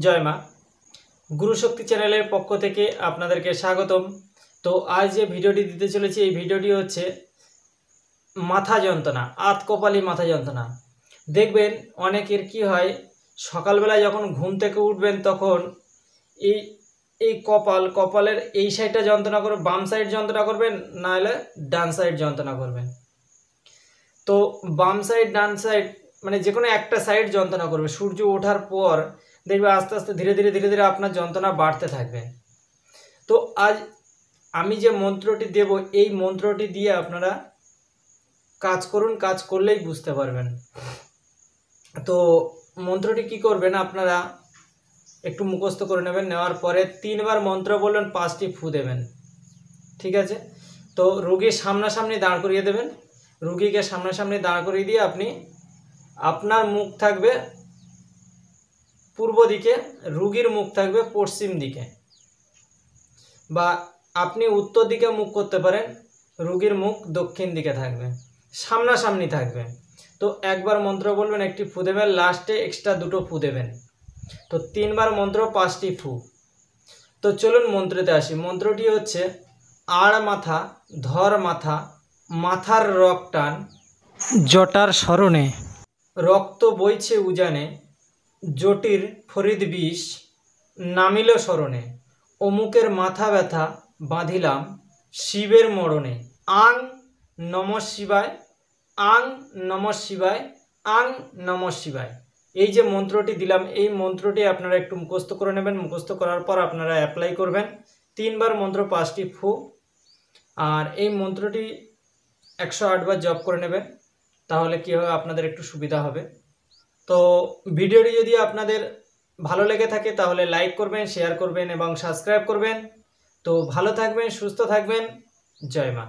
জয় মা। গুরুশক্তি চ্যানেলের পক্ষ থেকে আপনাদেরকে স্বাগতম। তো আজ যে ভিডিওটি দিতে চলেছি এই ভিডিওটি হচ্ছে মাথা যন্ত্রণা, আধকপালি মাথা যন্ত্রণা। দেখবেন অনেকের কি হয়, সকালবেলায় যখন ঘুম থেকে উঠবেন তখন এই এই কপালের এই সাইডটা যন্ত্রণা করবে, বাম সাইড যন্ত্রণা করবেন, নাহলে ডান সাইড যন্ত্রণা করবেন। তো বাম সাইড ডান সাইড মানে যে কোনো একটা সাইড যন্ত্রণা করবে। সূর্য ওঠার পর দেখবে আস্তে আস্তে ধীরে ধীরে আপনার যন্ত্রণা বাড়তে থাকবে। তো আজ আমি যে মন্ত্রটি দেব এই মন্ত্রটি দিয়ে আপনারা কাজ করুন, কাজ করলেই বুঝতে পারবেন। তো মন্ত্রটি কি করবেন, আপনারা একটু মুখস্থ করে নেবেন। নেওয়ার পরে 3 বার মন্ত্র বলবেন, 5টি ফু দেবেন। ঠিক আছে? তো রোগীর সামনাসামনি দাঁড় করিয়ে দেবেন। রোগীকে সামনাসামনি দাঁড় করিয়ে দিয়ে আপনি আপনার মুখ থাকবে পূর্ব দিকে, রোগীর মুখ থাকবে পশ্চিম দিকে, বা আপনি উত্তর দিকে মুখ করতে পারেন, রোগীর মুখ দক্ষিণ দিকে থাকবে, সামনাসামনি থাকবে। তো একবার মন্ত্র বলবেন, একটি ফু দেবেন, লাস্টে এক্সট্রা 2টো ফু দেবেন। তো 3 বার মন্ত্র, 5টি ফু। তো চলুন মন্ত্রতে আসি। মন্ত্রটি হচ্ছে আড় মাথা, ধর মাথা, মাথার রক টান, জটার স্মরণে রক্ত বইছে উজানে, জটির ফরিদ বিষ নামিল স্মরণে, অমুকের মাথা ব্যথা বাঁধিলাম শিবের মরণে। আং নমঃ শিবায়, আং নমঃ শিবায়, আং নমঃ শিবায়। এই যে মন্ত্রটি দিলাম এই মন্ত্রটি আপনারা একটু মুখস্থ করে নেবেন। মুখস্থ করার পর আপনারা অ্যাপ্লাই করবেন। 3 বার মন্ত্র, 5টি ফু। আর এই মন্ত্রটি 108 বার জপ করে নেবেন, তাহলে কী হবে, আপনাদের একটু সুবিধা হবে। তো ভিডিওটি যদি আপনাদের ভালো লেগে থাকে তাহলে লাইক করবেন, শেয়ার করবেন এবং সাবস্ক্রাইব করবেন। তো ভালো থাকবেন, সুস্থ থাকবেন। জয় মা।